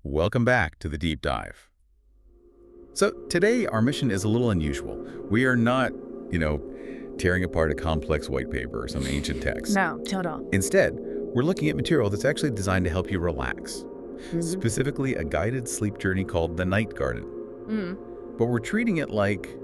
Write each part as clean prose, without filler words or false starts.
Welcome back to the deep dive. So today our mission is a little unusual. We are not, tearing apart a complex white paper or some ancient text. No, not at all. Instead, we're looking at material that's actually designed to help you relax. Mhm. Specifically, a guided sleep journey called the Night Garden. Mm. But we're treating it like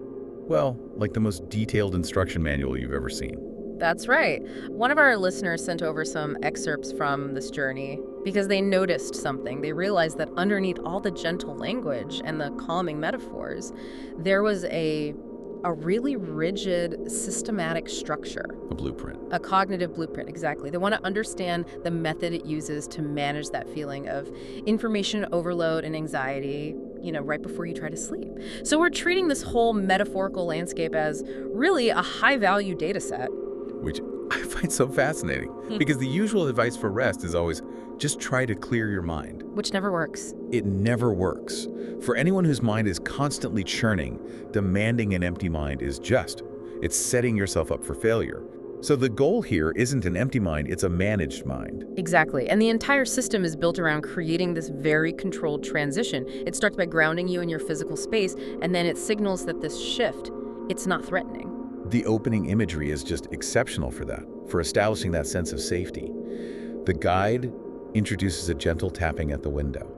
the most detailed instruction manual you've ever seen. That's right. One of our listeners sent over some excerpts from this journey because they noticed something. They realized that underneath all the gentle language and the calming metaphors, there was a really rigid, systematic structure. A blueprint. A cognitive blueprint, exactly. They want to understand the method it uses to manage that feeling of information overload and anxiety, right before you try to sleep. So we're treating this whole metaphorical landscape as really a high-value data set. Which I find so fascinating, because the usual advice for rest is always just try to clear your mind. Which never works. It never works. For anyone whose mind is constantly churning, demanding an empty mind is it's setting yourself up for failure. So the goal here isn't an empty mind, it's a managed mind. Exactly. And the entire system is built around creating this very controlled transition. It starts by grounding you in your physical space, and then it signals that this shift, it's not threatening. The opening imagery is just exceptional for that, for establishing that sense of safety. The guide introduces a gentle tapping at the window,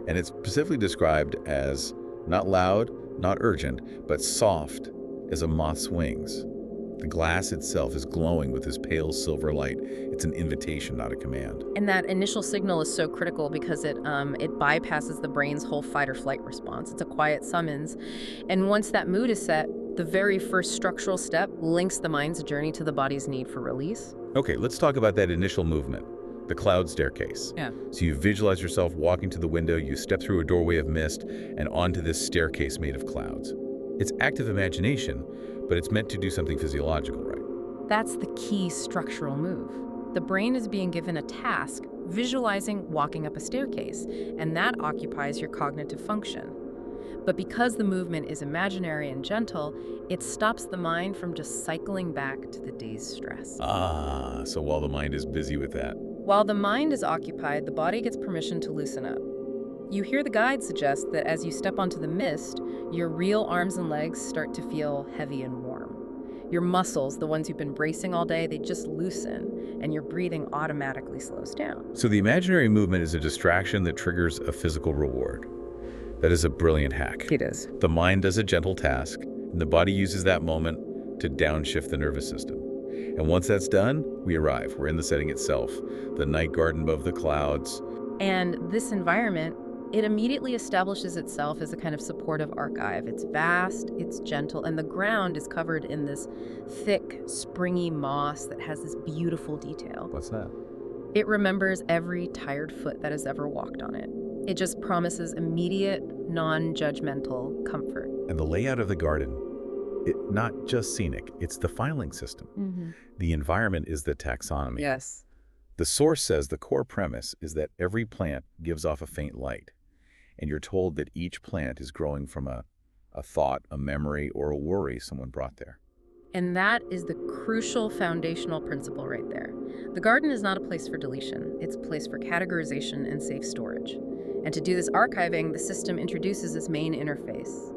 and it's specifically described as not loud, not urgent, but soft as a moth's wings. The glass itself is glowing with this pale silver light. It's an invitation, not a command. And that initial signal is so critical because it bypasses the brain's whole fight or flight response. It's a quiet summons. And once that mood is set, the very first structural step links the mind's journey to the body's need for release. Okay, let's talk about that initial movement, the cloud staircase. Yeah. So you visualize yourself walking to the window, you step through a doorway of mist, and onto this staircase made of clouds. It's active imagination, but it's meant to do something physiological, right? That's the key structural move. The brain is being given a task, visualizing walking up a staircase, and that occupies your cognitive function. But because the movement is imaginary and gentle, it stops the mind from just cycling back to the day's stress. So while the mind is busy with that. While the mind is occupied, the body gets permission to loosen up. You hear the guide suggest that as you step onto the mist, your real arms and legs start to feel heavy and warm. Your muscles, the ones you've been bracing all day, they just loosen, and your breathing automatically slows down. So the imaginary movement is a distraction that triggers a physical reward. That is a brilliant hack. It is. The mind does a gentle task, and the body uses that moment to downshift the nervous system. And once that's done, we arrive. We're in the setting itself, the night garden above the clouds. And this environment, it immediately establishes itself as a kind of supportive archive. It's vast, it's gentle, and the ground is covered in this thick, springy moss that has this beautiful detail. What's that? It remembers every tired foot that has ever walked on it. It just promises immediate, non-judgmental comfort. And the layout of the garden, not just scenic, it's the filing system. The environment is the taxonomy. Yes. The source says the core premise is that every plant gives off a faint light, and you're told that each plant is growing from a thought, a memory, or a worry someone brought there. And that is the crucial foundational principle right there. The garden is not a place for deletion. It's a place for categorization and safe storage. And to do this archiving, the system introduces this main interface,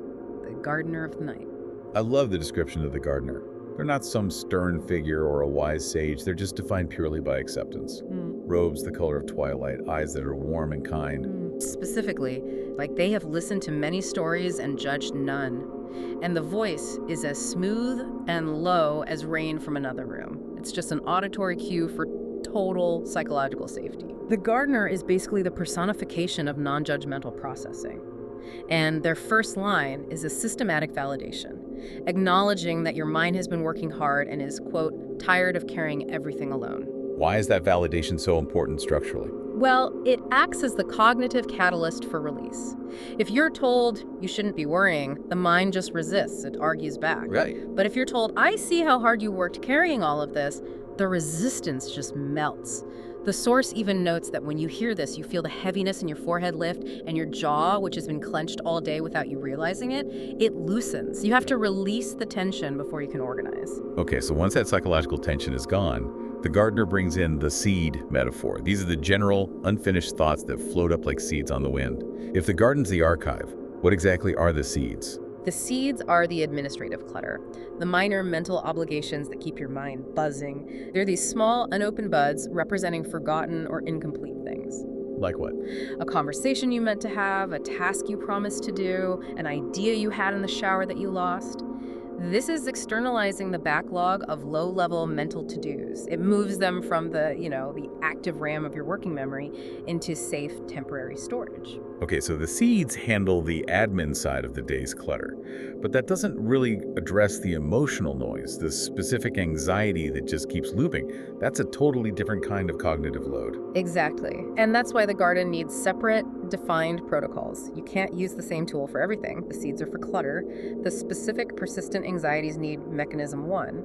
the gardener of the night. I love the description of the gardener. They're not some stern figure or a wise sage. They're just defined purely by acceptance. Robes the color of twilight, eyes that are warm and kind. Specifically, like they have listened to many stories and judged none. And the voice is as smooth and low as rain from another room. It's just an auditory cue for total psychological safety. The gardener is basically the personification of non-judgmental processing. And their first line is a systematic validation, acknowledging that your mind has been working hard and is, quote, tired of carrying everything alone. Why is that validation so important structurally? Well, it acts as the cognitive catalyst for release. If you're told you shouldn't be worrying, the mind just resists, it argues back. Right. But if you're told, I see how hard you worked carrying all of this, the resistance just melts. The source even notes that when you hear this, you feel the heaviness in your forehead lift, and your jaw, which has been clenched all day without you realizing it, it loosens. You have to release the tension before you can organize. Okay, so once that psychological tension is gone, The gardener brings in the seed metaphor. These are the general, unfinished thoughts that float up like seeds on the wind. If the garden's the archive, what exactly are the seeds? The seeds are the administrative clutter, the minor mental obligations that keep your mind buzzing. They're these small, unopened buds representing forgotten or incomplete things. Like what? A conversation you meant to have, a task you promised to do, an idea you had in the shower that you lost. This is externalizing the backlog of low-level mental to-dos. It moves them from the active RAM of your working memory into safe temporary storage. Okay, so the seeds handle the admin side of the day's clutter, but that doesn't really address the emotional noise, the specific anxiety that just keeps looping. That's a totally different kind of cognitive load. Exactly. And that's why the garden needs separate, defined protocols. You can't use the same tool for everything. The seeds are for clutter. The specific, persistent anxieties need mechanism 1,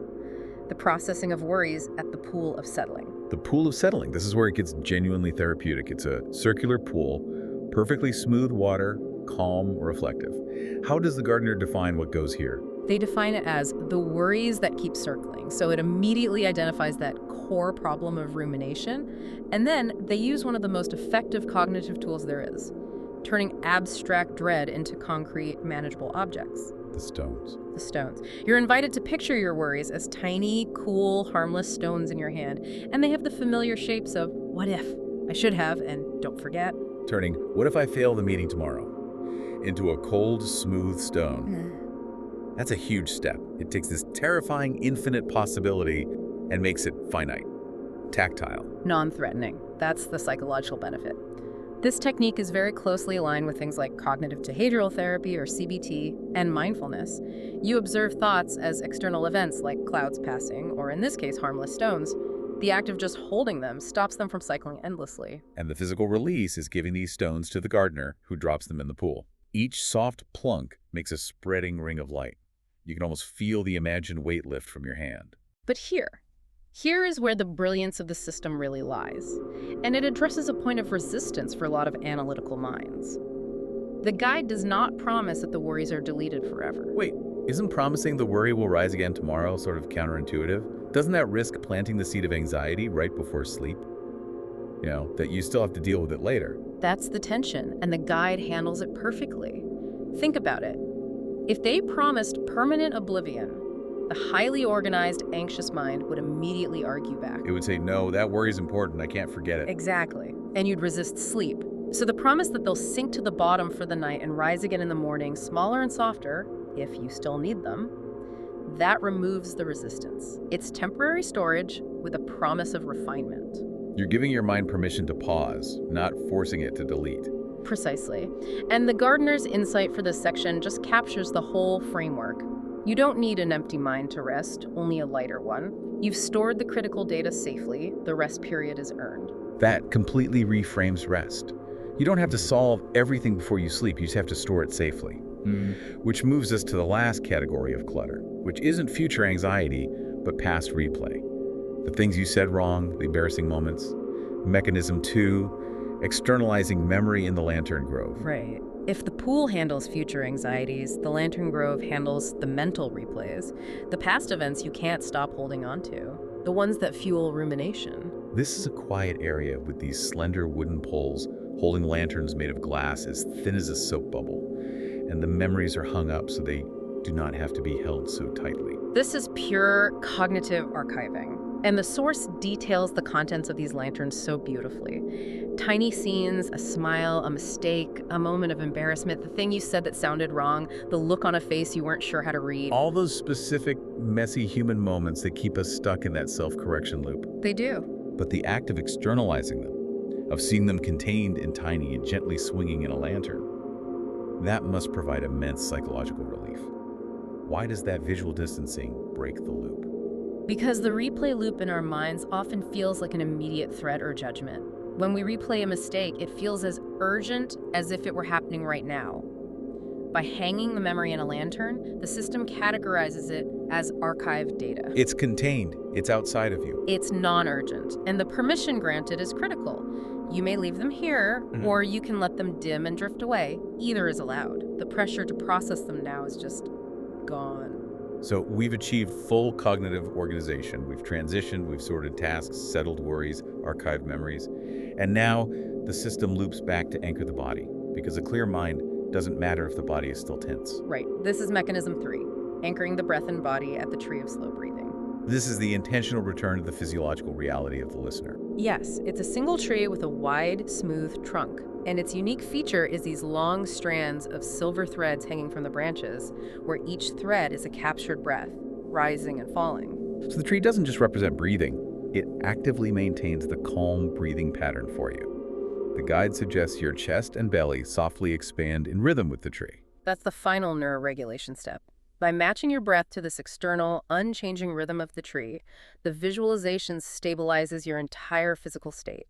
the processing of worries at the pool of settling. The pool of settling, this is where it gets genuinely therapeutic. It's a circular pool, perfectly smooth water, calm, reflective. How does the gardener define what goes here? They define it as the worries that keep circling. So it immediately identifies that core problem of rumination. And then they use one of the most effective cognitive tools there is, turning abstract dread into concrete, manageable objects. The stones. The stones. You're invited to picture your worries as tiny, cool, harmless stones in your hand. And they have the familiar shapes of what if, I should have, and don't forget. Turning what if I fail the meeting tomorrow into a cold, smooth stone. That's a huge step. It takes this terrifying, infinite possibility and makes it finite, tactile. Non-threatening. That's the psychological benefit. This technique is very closely aligned with things like cognitive behavioral therapy or CBT and mindfulness. You observe thoughts as external events like clouds passing, or in this case, harmless stones. The act of just holding them stops them from cycling endlessly. And the physical release is giving these stones to the gardener, who drops them in the pool. Each soft plunk makes a spreading ring of light. You can almost feel the imagined weight lift from your hand. But here is where the brilliance of the system really lies. And it addresses a point of resistance for a lot of analytical minds. The guide does not promise that the worries are deleted forever. Wait, isn't promising the worry will rise again tomorrow sort of counterintuitive? Doesn't that risk planting the seed of anxiety right before sleep? You know, that you still have to deal with it later. That's the tension, and the guide handles it perfectly. Think about it. If they promised permanent oblivion, the highly organized, anxious mind would immediately argue back. It would say, no, that worry is important, I can't forget it. Exactly. And you'd resist sleep. So the promise that they'll sink to the bottom for the night and rise again in the morning, smaller and softer, if you still need them, that removes the resistance. It's temporary storage with a promise of refinement. You're giving your mind permission to pause, not forcing it to delete. Precisely. And the gardener's insight for this section just captures the whole framework. You don't need an empty mind to rest, only a lighter one. You've stored the critical data safely. The rest period is earned. That completely reframes rest. You don't have to solve everything before you sleep, you just have to store it safely. Which moves us to the last category of clutter, which isn't future anxiety, but past replay. The things you said wrong, the embarrassing moments. Mechanism 2, externalizing memory in the lantern grove. Right. If the pool handles future anxieties, the lantern grove handles the mental replays, the past events you can't stop holding on to, the ones that fuel rumination. This is a quiet area with these slender wooden poles holding lanterns made of glass as thin as a soap bubble, and the memories are hung up so they do not have to be held so tightly. This is pure cognitive archiving. And the source details the contents of these lanterns so beautifully. Tiny scenes, a smile, a mistake, a moment of embarrassment, the thing you said that sounded wrong, the look on a face you weren't sure how to read. All those specific, messy human moments that keep us stuck in that self-correction loop. They do. But the act of externalizing them, of seeing them contained and tiny and gently swinging in a lantern, that must provide immense psychological relief. Why does that visual distancing break the loop? Because the replay loop in our minds often feels like an immediate threat or judgment. When we replay a mistake, it feels as urgent as if it were happening right now. By hanging the memory in a lantern, the system categorizes it as archived data. It's contained. It's outside of you. It's non-urgent, and the permission granted is critical. You may leave them here, or you can let them dim and drift away. Either is allowed. The pressure to process them now is just gone. So we've achieved full cognitive organization. We've transitioned, we've sorted tasks, settled worries, archived memories. And now the system loops back to anchor the body, because a clear mind doesn't matter if the body is still tense. Right. This is mechanism 3, anchoring the breath and body at the tree of slow breathing. This is the intentional return to the physiological reality of the listener. Yes, it's a single tree with a wide, smooth trunk. And its unique feature is these long strands of silver threads hanging from the branches, where each thread is a captured breath, rising and falling. So the tree doesn't just represent breathing, it actively maintains the calm breathing pattern for you. The guide suggests your chest and belly softly expand in rhythm with the tree. That's the final neuroregulation step. By matching your breath to this external, unchanging rhythm of the tree, the visualization stabilizes your entire physical state.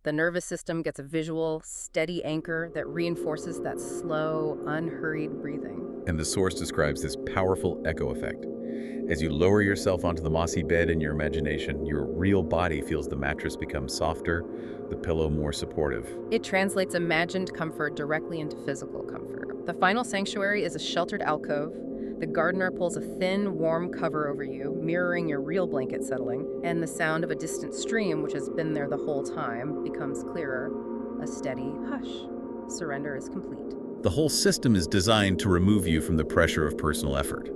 The nervous system gets a visual, steady anchor that reinforces that slow, unhurried breathing. And the source describes this powerful echo effect. As you lower yourself onto the mossy bed in your imagination, your real body feels the mattress become softer, the pillow more supportive. It translates imagined comfort directly into physical comfort. The final sanctuary is a sheltered alcove. The gardener pulls a thin, warm cover over you, mirroring your real blanket settling, and the sound of a distant stream, which has been there the whole time, becomes clearer. A steady hush. Surrender is complete. The whole system is designed to remove you from the pressure of personal effort.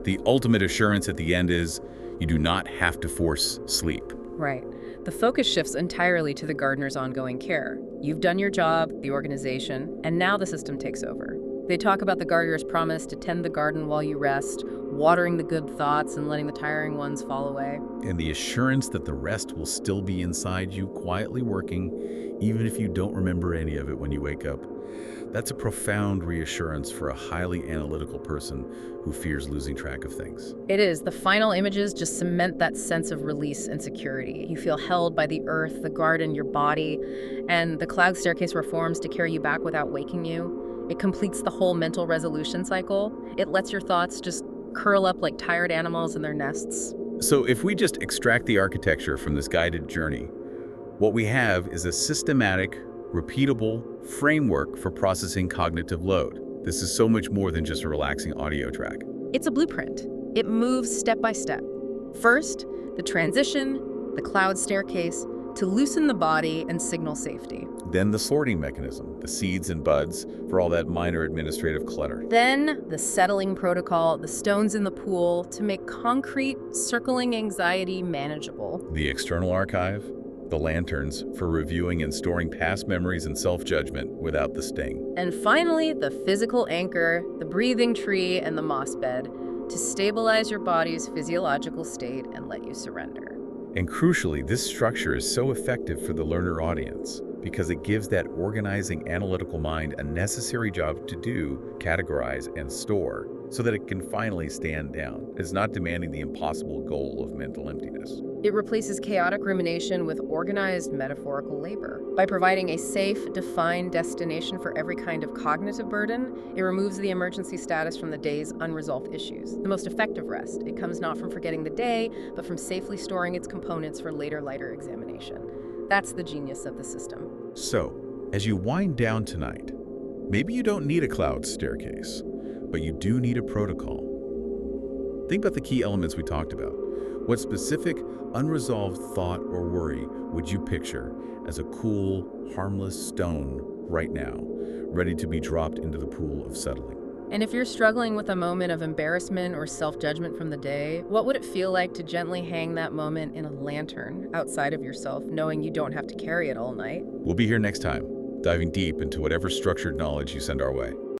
The ultimate assurance at the end is you do not have to force sleep. Right. The focus shifts entirely to the gardener's ongoing care. You've done your job, the organization, and now the system takes over. They talk about the gardener's promise to tend the garden while you rest, watering the good thoughts and letting the tiring ones fall away. And the assurance that the rest will still be inside you, quietly working, even if you don't remember any of it when you wake up. That's a profound reassurance for a highly analytical person who fears losing track of things. It is. The final images just cement that sense of release and security. You feel held by the earth, the garden, your body, and the cloud staircase reforms to carry you back without waking you. It completes the whole mental resolution cycle. It lets your thoughts just curl up like tired animals in their nests. So if we just extract the architecture from this guided journey, what we have is a systematic, repeatable framework for processing cognitive load. This is so much more than just a relaxing audio track. It's a blueprint. It moves step by step. First, the transition, the cloud staircase, to loosen the body and signal safety. Then the sorting mechanism, the seeds and buds for all that minor administrative clutter. Then the settling protocol, the stones in the pool to make concrete, circling anxiety manageable. The external archive, the lanterns for reviewing and storing past memories and self-judgment without the sting. And finally, the physical anchor, the breathing tree, and the moss bed to stabilize your body's physiological state and let you surrender. And crucially, this structure is so effective for the learner audience because it gives that organizing analytical mind a necessary job to do, categorize, and store so that it can finally stand down. It's not demanding the impossible goal of mental emptiness. It replaces chaotic rumination with organized metaphorical labor. By providing a safe, defined destination for every kind of cognitive burden, it removes the emergency status from the day's unresolved issues. The most effective rest. It comes not from forgetting the day, but from safely storing its components for later, lighter examination. That's the genius of the system. So, as you wind down tonight, maybe you don't need a cloud staircase, but you do need a protocol. Think about the key elements we talked about. What specific, unresolved thought or worry would you picture as a cool, harmless stone right now, ready to be dropped into the pool of settling? And if you're struggling with a moment of embarrassment or self-judgment from the day, what would it feel like to gently hang that moment in a lantern outside of yourself, knowing you don't have to carry it all night? We'll be here next time, diving deep into whatever structured knowledge you send our way.